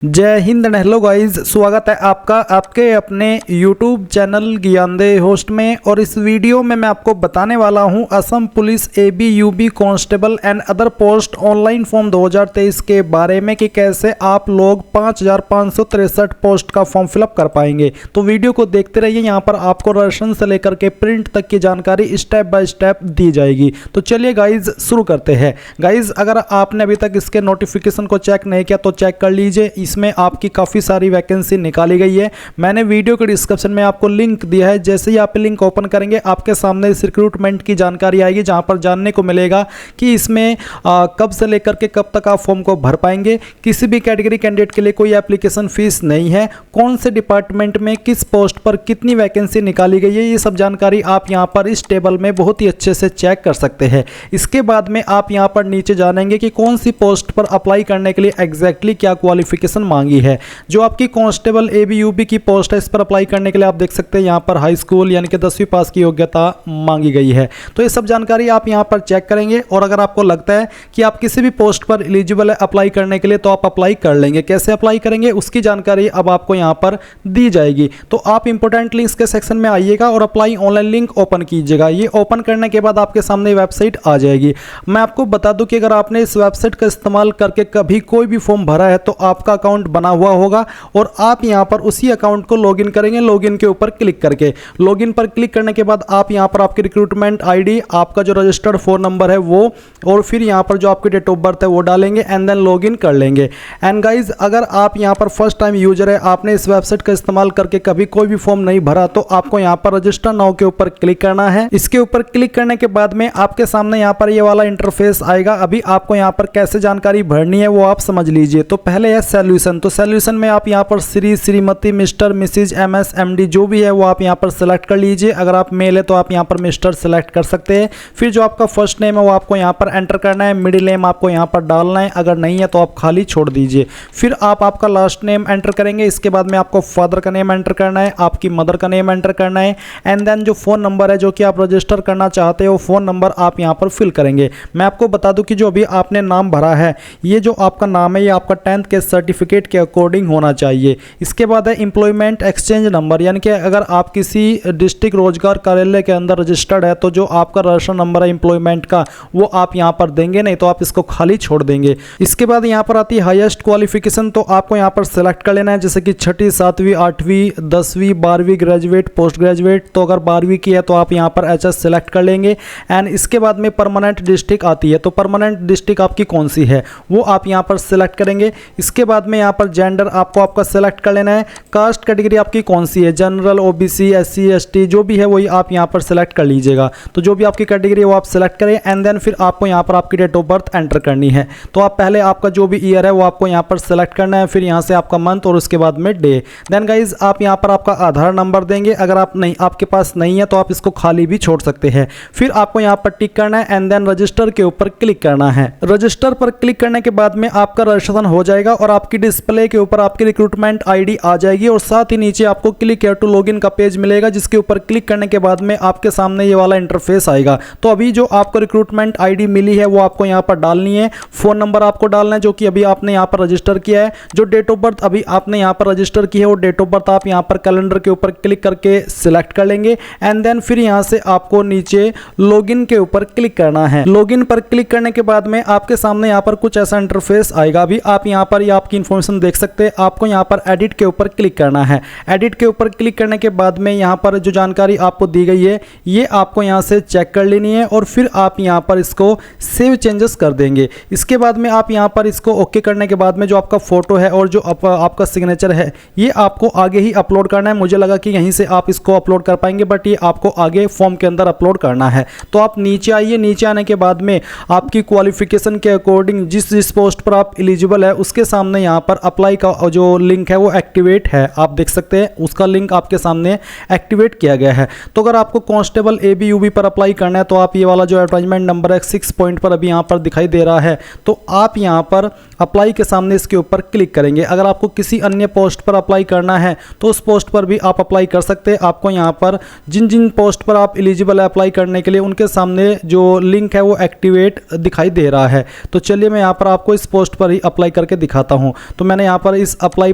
जय Hind and hello guys, स्वागत है आपका आपके अपने YouTube चैनल ज्ञानदेह होस्ट में। और इस वीडियो में मैं आपको बताने वाला हूं Assam police AB UB constable and other post online form 2023 के बारे में कि कैसे आप लोग 5563 पोस्ट का फॉर्म फिलअप कर पाएंगे। तो वीडियो को देखते रहिए, यहां पर आपको राशन से लेकर के प्रिंट तक की जानकारी स्टेप बाय स्टेप दी जाएगी। तो चलिए गाइज शुरू करते हैं। गाइज अगर आपने अभी तक इसके नोटिफिकेशन को चेक नहीं किया तो चेक कर लीजिए। इसमें आपकी काफ़ी सारी वैकेंसी निकाली गई है। मैंने वीडियो के डिस्क्रिप्शन में आपको लिंक दिया है। जैसे ही आप लिंक ओपन करेंगे आपके सामने इस रिक्रूटमेंट की जानकारी आएगी, जहां पर जानने को मिलेगा कि इसमें कब से लेकर के कब तक आप फॉर्म को भर पाएंगे। किसी भी कैटेगरी कैंडिडेट के लिए कोई एप्लीकेशन फीस नहीं है। कौन से डिपार्टमेंट में किस पोस्ट पर कितनी वैकेंसी निकाली गई है, ये सब जानकारी आप यहाँ पर इस टेबल में बहुत ही अच्छे से चेक कर सकते हैं। इसके बाद में आप यहाँ पर नीचे जानेंगे कि कौन सी पोस्ट पर अप्लाई करने के लिए एग्जैक्टली क्या क्वालिफिकेशन मांगी है। जो आपकी कांस्टेबल AB UB की पोस्ट है, इस पर अप्लाई करने के लिए आप देख सकते हैं यहाँ पर हाई स्कूल यानी कि 10वीं पास की योग्यता मांगी गई है। तो ये सब जानकारी आप यहाँ पर चेक करेंगे और अगर आपको लगता है कि आप किसी भी पोस्ट पर एलिजिबल है अप्लाई करने के लिए तो आप अप्लाई कर लेंगे। कैसे अप्लाई करेंगे उसकी जानकारी अब आपको यहाँ पर दी जाएगी। तो आप इंपॉर्टेंट लिंक्स के सेक्शन में आइएगा और अप्लाई ऑनलाइन लिंक ओपन कीजिएगा। ये ओपन करने के बाद आपके सामने वेबसाइट आ जाएगी। मैं आपको बता दूं कि अगर आपने इस वेबसाइट का इस्तेमाल करके कभी कोई भी फॉर्म भरा है तो आपका अकाउंट बना हुआ होगा और आप यहां पर उसी अकाउंट को लॉगिन करेंगे। लॉगिन के ऊपर क्लिक करके, लॉगिन पर क्लिक करने के बाद आप यहां पर आपकी रिक्रूटमेंट आईडी, आपका जो रजिस्टर्ड फोन नंबर है वो, और फिर यहां पर जो आपकी डेट ऑफ बर्थ है वो डालेंगे एंड देन लॉगिन कर लेंगे। एंड गाइज अगर आप यहां पर फर्स्ट टाइम यूजर है, आपने इस वेबसाइट का इस्तेमाल करके कभी कोई भी फॉर्म नहीं भरा, तो आपको यहां पर रजिस्टर नाउ के ऊपर क्लिक करना है। इसके ऊपर क्लिक करने के बाद में आपके सामने यहां पर ये वाला इंटरफेस आएगा। अभी आपको यहां पर कैसे जानकारी भरनी है वो आप समझ लीजिए। तो पहले है सॉल्यूशन। तो सॉल्यूशन में आप यहाँ पर Shri, Shrimati, mister, Mrs, MS, MD जो भी है वो आप यहाँ पर सिलेक्ट कर लीजिए। अगर आप मेल है तो आप यहाँ पर मिस्टर सिलेक्ट कर सकते हैं। फिर जो आपका फर्स्ट नेम है वो आपको यहाँ पर एंटर करना है। मिडिल नेम आपको यहाँ पर डालना है, अगर नहीं है तो आप खाली छोड़ दीजिए। फिर आप आपका लास्ट नेम एंटर करेंगे। इसके बाद में आपको फादर का नेम एंटर करना है, आपकी मदर का नेम एंटर करना है एंड देन जो फ़ोन नंबर है जो कि आप रजिस्टर करना चाहते हो वो फ़ोन नंबर आप यहाँ पर फिल करेंगे। मैं आपको बता दूँ कि जो अभी आपने नाम भरा है, ये जो आपका नाम है ये आपका 10th के सर्टिफिकेट के अकॉर्डिंग होना चाहिए। इसके बाद है एम्प्लॉयमेंट एक्सचेंज नंबर, यानी कि अगर आप किसी डिस्ट्रिक्ट रोजगार कार्यालय के अंदर रजिस्टर्ड है तो जो आपका रजिस्टर नंबर है एम्प्लॉयमेंट का वो आप यहाँ पर देंगे, नहीं तो आप इसको खाली छोड़ देंगे। इसके बाद यहाँ पर आती है हाईएस्ट क्वालिफिकेशन। तो आपको यहाँ पर सेलेक्ट कर लेना है, जैसे कि 6ठी, 7वीं, 8वीं, 10वीं, 12वीं, ग्रेजुएट, पोस्ट ग्रेजुएट। तो अगर 12वीं की है तो आप यहाँ पर HS सेलेक्ट कर लेंगे। एंड इसके बाद में परमानेंट डिस्ट्रिक्ट आती है। तो परमानेंट डिस्ट्रिक्ट आपकी कौन सी है वो आप यहाँ पर सेलेक्ट करेंगे। इसके बाद में यहाँ पर जेंडर आपको आपका सेलेक्ट कर लेना है। कास्ट कैटेगरी आपकी कौन सी है, जनरल, OBC, SC, ST जो भी है वही आप यहाँ पर सेलेक्ट कर लीजिएगा। तो जो भी आपकी कैटेगरी है वो आप सेलेक्ट करें एंड देन फिर आपको यहाँ पर आपकी डेट ऑफ बर्थ एंटर करनी है। तो आप पहले आपका जो भी ईयर है वो आपको यहाँ पर सेलेक्ट करना है, फिर यहाँ से आपका मंथ और उसके बाद में डे। देन गाइज आप यहाँ पर आपका आधार नंबर देंगे। अगर आप नहीं, आपके पास नहीं है तो आप इसको खाली भी छोड़ सकते हैं। फिर आपको यहाँ पर टिक करना है एंड देन रजिस्टर के ऊपर क्लिक करना है। रजिस्टर पर क्लिक करने के बाद में आपका रजिस्ट्रेशन हो जाएगा और आपकी डिस्प्ले के ऊपर आपकी रिक्रूटमेंट आईडी आ जाएगी और साथ ही नीचे आपको क्लिक हियर टू लॉगिन का पेज मिलेगा, जिसके ऊपर क्लिक करने के बाद में आपके सामने ये वाला इंटरफेस आएगा। तो अभी जो आपको रिक्रूटमेंट आईडी मिली है वो आपको यहाँ पर डालनी है। फोन नंबर आपको डालना है जो कि अभी आपने यहाँ पर रजिस्टर किया है। जो डेट ऑफ बर्थ अभी आपने यहाँ पर रजिस्टर की है वो डेट ऑफ बर्थ आप यहाँ पर कैलेंडर के ऊपर क्लिक करके सिलेक्ट कर लेंगे एंड देन फिर यहाँ से आपको नीचे लॉगिन के ऊपर क्लिक करना है। लॉगिन पर क्लिक करने के बाद में आपके सामने यहाँ पर कुछ ऐसा इंटरफेस आएगा। अभी आप यहाँ पर आपकी इंफॉर्मेशन देख सकते हैं। आपको यहाँ पर एडिट के ऊपर क्लिक करना है। एडिट के ऊपर क्लिक करने के बाद में यहाँ पर जो जानकारी आपको दी गई है ये आपको यहाँ से चेक कर लेनी है और फिर आप यहाँ पर इसको सेव चेंजेस कर देंगे। इसके बाद में आप यहाँ पर इसको ओके करने के बाद में जो आपका फोटो है और जो आपका सिग्नेचर है ये आपको आगे ही अपलोड करना है। मुझे लगा कि यहीं से आप इसको अपलोड कर पाएंगे बट ये आपको आगे फॉर्म के अंदर अपलोड करना है। तो आप नीचे आइए। नीचे आने के बाद में आपकी क्वालिफिकेशन के अकॉर्डिंग जिस पोस्ट पर आप एलिजिबल है उसके सामने यहाँ पर अप्लाई का जो लिंक है वो एक्टिवेट है, आप देख सकते हैं उसका लिंक आपके सामने एक्टिवेट किया गया है। तो अगर आपको कांस्टेबल AB UB पर अप्लाई करना है तो आप ये वाला जो एडवर्टाइजमेंट नंबर है 6 पॉइंट पर अभी यहाँ पर दिखाई दे रहा है, तो आप यहाँ पर अप्लाई के सामने इसके ऊपर क्लिक करेंगे। अगर आपको किसी अन्य पोस्ट पर अप्लाई करना है तो उस पोस्ट पर भी आप अप्लाई कर सकते हैं। आपको यहाँ पर जिन जिन पोस्ट पर आप एलिजिबल है अप्लाई करने के लिए उनके सामने जो लिंक है वो एक्टिवेट दिखाई दे रहा है। तो चलिए मैं यहाँ पर आपको इस पोस्ट पर ही अप्लाई करके दिखाता हूँ। तो मैंने यहाँ पर इस अप्लाई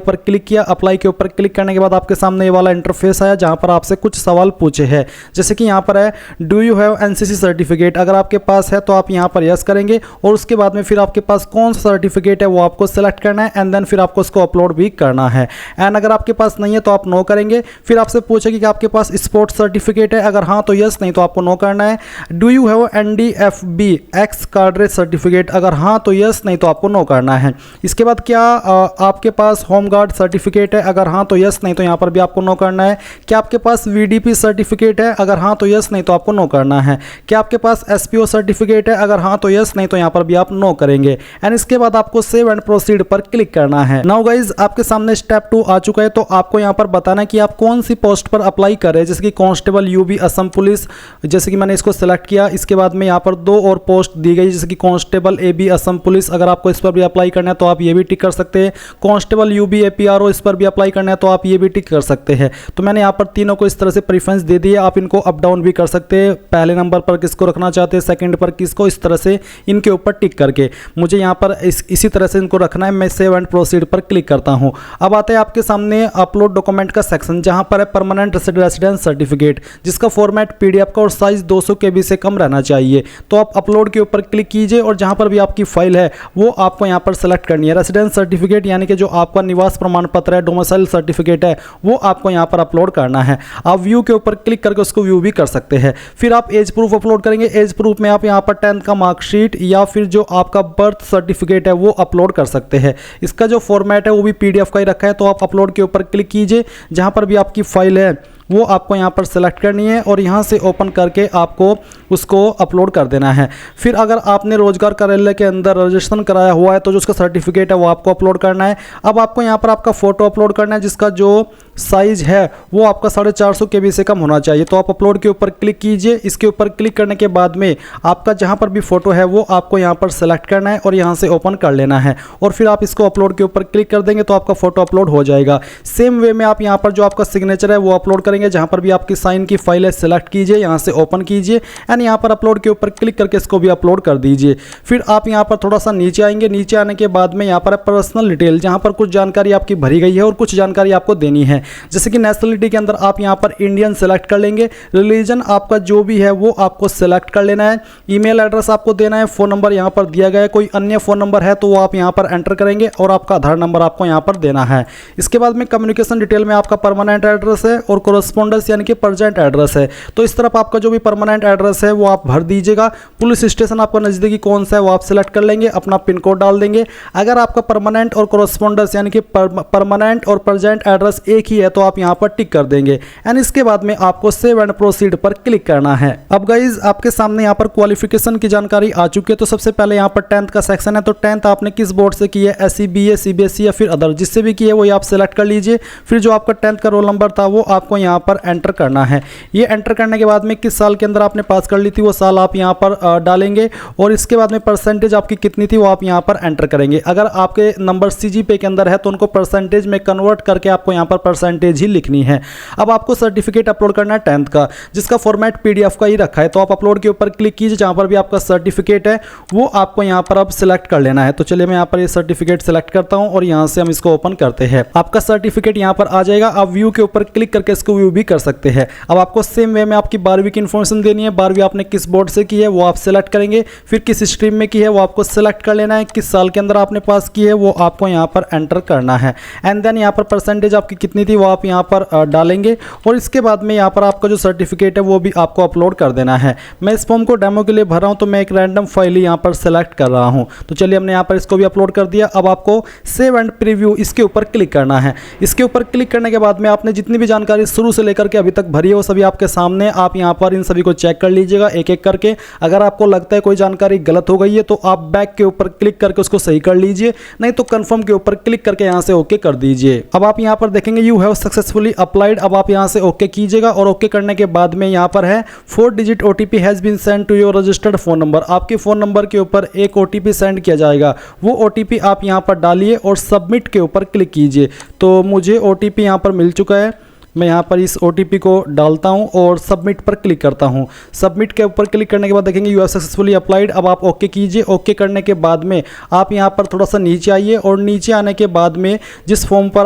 पर क्लिक किया। अप्लाई के ऊपर क्लिक करने के बाद आपके सामने ये वाला इंटरफेस आया जहाँ पर आपसे कुछ सवाल पूछे हैं, जैसे कि यहाँ पर है do you have NCC certificate. अगर आपके पास है तो आप यहाँ पर यस करेंगे और उसके बाद में फिर आपके पास कौन सा सर्टिफिकेट है वो आपको सेलेक्ट करना है एंड देन फिर आपको उसको अपलोड भी करना है। एंड अगर आपके पास नहीं है तो आप नो करेंगे। फिर आपसे पूछेगी कि आपके पास स्पोर्ट्स सर्टिफिकेट है, अगर हाँ तो यस, नहीं तो आपको नो करना है। Do you have NDFB ex cadre certificate, अगर हाँ तो यस, नहीं तो आपको नो करना है। इसके बाद क्या आपके पास होम गार्ड सर्टिफिकेट है, अगर हाँ तो यस, नहीं तो यहाँ पर भी आपको नो करना है। क्या आपके पास VDP सर्टिफिकेट है, अगर हाँ तो यस, नहीं तो आपको नो करना है। क्या आपके पास SPO सर्टिफिकेट है, अगर हाँ तो यस, नहीं तो यहाँ पर भी आप नो करेंगे। एंड इसके बाद आपको सेव एंड प्रोसीड पर क्लिक करना है। नाउ गाइज आपके सामने स्टेप 2 आ चुका है, तो आपको यहाँ पर बताना है कि आप कौन सी पोस्ट पर अप्लाई करें, जैसे कि कांस्टेबल UB असम पुलिस, जैसे कि मैंने इसको सेलेक्ट किया। इसके बाद में यहाँ पर 2 और पोस्ट दी गई, जैसे कि कांस्टेबल AB असम पुलिस, अगर आपको इस पर भी अप्लाई करना है तो आप ये भी टिक कर सकते हैं। कांस्टेबल UB APRO, इस पर भी अप्लाई करना है तो आप ये भी टिक कर सकते हैं। तो मैंने यहाँ पर तीनों को इस तरह से प्रेफरेंस दे दी है। आप इनको अप डाउन भी कर सकते हैं, पहले नंबर पर किसको रखना चाहते हैं, सेकंड पर किसको, इस तरह से इनके ऊपर टिक करके मुझे यहाँ पर इसी तरह से इनको रखना है। मैं सेव एंड प्रोसीड पर क्लिक करता हूँ। अब आता है आपके सामने अपलोड डॉक्यूमेंट का सेक्शन, जहाँ पर है परमानेंट रेसिडेंस सर्टिफिकेट, जिसका फॉर्मेट PDF का और साइज 200 KB से कम रहना चाहिए। तो आप अपलोड के ऊपर क्लिक कीजिए और जहाँ पर भी आपकी फाइल है वो आपको यहाँ पर सेलेक्ट करनी है। रेसिडेंस सर्टिफिकेट यानी कि जो आपका निवास प्रमाण पत्र है, डोमिसाइल सर्टिफिकेट है, वो आपको यहाँ पर अपलोड करना है। आप व्यू के ऊपर क्लिक करके उसको व्यू भी कर सकते हैं। फिर आप एज प्रूफ अपलोड करेंगे। एज प्रूफ में आप यहाँ पर 10th का मार्कशीट या फिर जो आपका बर्थ सर्टिफिकेट है वो अपलोड कर सकते हैं। इसका जो फॉर्मेट है वो भी PDF का ही रखा है। तो आप अपलोड के ऊपर क्लिक कीजिए, जहाँ पर भी आपकी फाइल है वो आपको यहाँ पर सेलेक्ट करनी है और यहाँ से ओपन करके आपको उसको अपलोड कर देना है। फिर अगर आपने रोजगार कार्यालय के अंदर रजिस्ट्रेशन कराया हुआ है तो जो उसका सर्टिफिकेट है वो आपको अपलोड करना है। अब आपको यहाँ पर आपका फ़ोटो अपलोड करना है, जिसका जो साइज़ है वो आपका 450 KB से कम होना चाहिए। तो आप अपलोड के ऊपर क्लिक कीजिए। इसके ऊपर क्लिक करने के बाद में आपका जहाँ पर भी फ़ोटो है वो आपको यहाँ पर सेलेक्ट करना है और यहाँ से ओपन कर लेना है और फिर आप इसको अपलोड के ऊपर क्लिक कर देंगे तो आपका फ़ोटो अपलोड हो जाएगा। सेम वे में आप यहाँ पर जो आपका सिग्नेचर है वो अपलोड करेंगे, जहाँ पर भी आपकी साइन की फाइल है सेलेक्ट कीजिए, यहाँ से ओपन कीजिए एंड यहाँ पर अपलोड के ऊपर क्लिक करके इसको भी अपलोड कर दीजिए। फिर आप यहाँ पर थोड़ा सा नीचे आएंगे। नीचे आने के बाद में यहाँ पर पर्सनल डिटेल, जहाँ पर कुछ जानकारी आपकी भरी गई है और कुछ जानकारी आपको देनी है, जैसे कि नेशनलिटी के अंदर आप यहाँ पर इंडियन सेलेक्ट कर लेंगे। रिलीजन आपका जो भी है वो आपको सेलेक्ट कर लेना है। ईमेल एड्रेस आपको देना है। फ़ोन नंबर यहाँ पर दिया गया है, कोई अन्य फ़ोन नंबर है तो वो आप यहाँ पर एंटर करेंगे और आपका आधार नंबर आपको यहाँ पर देना है। इसके बाद में कम्युनिकेशन डिटेल में आपका परमानेंट एड्रेस है और कोरस्पोंडेंस यानी कि प्रेजेंट एड्रेस है। तो इस तरफ आपका जो भी परमानेंट एड्रेस है वो आप भर दीजिएगा। पुलिस स्टेशन आपका नज़दीकी कौन सा है वो आप सेलेक्ट कर लेंगे, अपना पिन कोड डाल देंगे। अगर आपका परमानेंट और कोरस्पोंडेंस यानी कि परमानेंट और प्रेजेंट एड्रेस एक ही है तो आप यहाँ पर टिक कर देंगे एंड इसके बाद में आपको सेव एंड प्रोसीड पर क्लिक करना है। अब गाइज आपके सामने यहाँ पर क्वालिफिकेशन की जानकारी आ चुकी है। तो सबसे पहले यहाँ पर 10th का सेक्शन है। तो 10th आपने किस बोर्ड से की है, SC BA CBSE या फिर अदर, जिससे भी की है वो आप सेलेक्ट कर लीजिए। फिर जो आपका 10th का रोल नंबर था वो आपको यहाँ पर एंटर करना है। ये एंटर करने के बाद में किस साल के अंदर आपने पास कर ली थी वो साल आप यहाँ पर डालेंगे और इसके बाद में परसेंटेज आपकी कितनी थी वो आप यहाँ पर एंटर करेंगे। अगर आपके नंबर CGPA के अंदर है तो उनको परसेंटेज में कन्वर्ट करके आपको यहाँ पर परसेंटेज ही लिखनी है। अब आपको सर्टिफिकेट अपलोड करना है 10th का, जिसका फॉर्मेट PDF का ही रखा है। तो आप अपलोड के ऊपर क्लिक कीजिए, जहाँ पर भी आपका सर्टिफिकेट है वो आपको यहाँ पर अब सिलेक्ट कर लेना है। तो चलिए मैं यहाँ पर ये सर्टिफिकेट सिलेक्ट करता हूँ और यहाँ से हम इसको ओपन करते हैं। आपका सर्टिफिकेट यहाँ पर आ जाएगा। आप व्यू के ऊपर क्लिक करके इसको व्यू भी कर सकते हैं। अब आपको सेम वे में आपकी 12वीं की इन्फॉर्मेशन देनी है। 12वीं आपने किस बोर्ड से की है वो आप सेलेक्ट करेंगे। फिर किस स्ट्रीम में की है वो आपको सेलेक्ट कर लेना है। किस साल के अंदर आपने पास की है वो आपको यहाँ पर एंटर करना है एंड देन यहाँ पर परसेंटेज आपकी कितनी थी वो आप यहाँ पर डालेंगे और इसके बाद में यहाँ पर आपका जो सर्टिफिकेट है वो भी आपको अपलोड कर देना है। मैं इस फॉर्म को डेमो के लिए भर रहा हूँ तो मैं एक रैंडम फाइल ही यहाँ पर सेलेक्ट कर रहा हूँ। तो चलिए हमने यहाँ पर इसको भी अपलोड कर दिया। अब आपको सेव एंड प्रीव्यू इसके ऊपर क्लिक करना है। इसके ऊपर क्लिक करने के बाद में आपने जितनी भी जानकारी शुरू से लेकर के अभी तक भरी है वो सभी आपके सामने। आप यहाँ पर इन सभी को चेक कर लीजिएगा एक एक करके। अगर आपको लगता है कोई जानकारी गलत हो गई है तो आप बैक के ऊपर क्लिक करके उसको सही कर लीजिए, नहीं तो कंफर्म के ऊपर क्लिक करके यहाँ से ओके कर दीजिए। अब आप यहाँ पर देखेंगे यू हैव सक्सेसफुली अप्लाइड। अब आप यहाँ से ओके कीजिएगा और ओके करने के बाद में यहाँ पर है 4 digit OTP has been send to your registered phone number. आपके फ़ोन नंबर के ऊपर एक OTP सेंड किया जाएगा। वो OTP आप यहाँ पर डालिए और सबमिट के ऊपर क्लिक कीजिए। तो मुझे OTP यहाँ पर मिल चुका है। मैं यहाँ पर इस OTP को डालता हूँ और सबमिट पर क्लिक करता हूँ। सबमिट के ऊपर क्लिक करने के बाद देखेंगे यू हैव सक्सेसफुली अप्लाइड। अब आप ओके कीजिए। ओके करने के बाद में आप यहाँ पर थोड़ा सा नीचे आइए और नीचे आने के बाद में जिस फॉर्म पर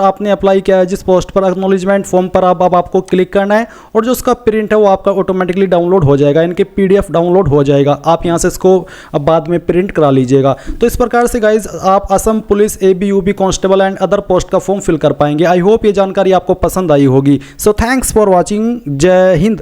आपने अप्लाई किया है, जिस पोस्ट पर एक्नॉलेजमेंट फॉर्म पर अब आपको क्लिक करना है और जो उसका प्रिंट है वो आपका ऑटोमेटिकली डाउनलोड हो जाएगा, इनके PDF डाउनलोड हो जाएगा। आप यहाँ से इसको बाद में प्रिंट करा लीजिएगा। तो इस प्रकार से गाइज आप Assam police ABUB constable and other post का फॉर्म फिल कर पाएंगे। आई होप ये जानकारी आपको पसंद आई होगी। So thanks for watching. जय हिंद।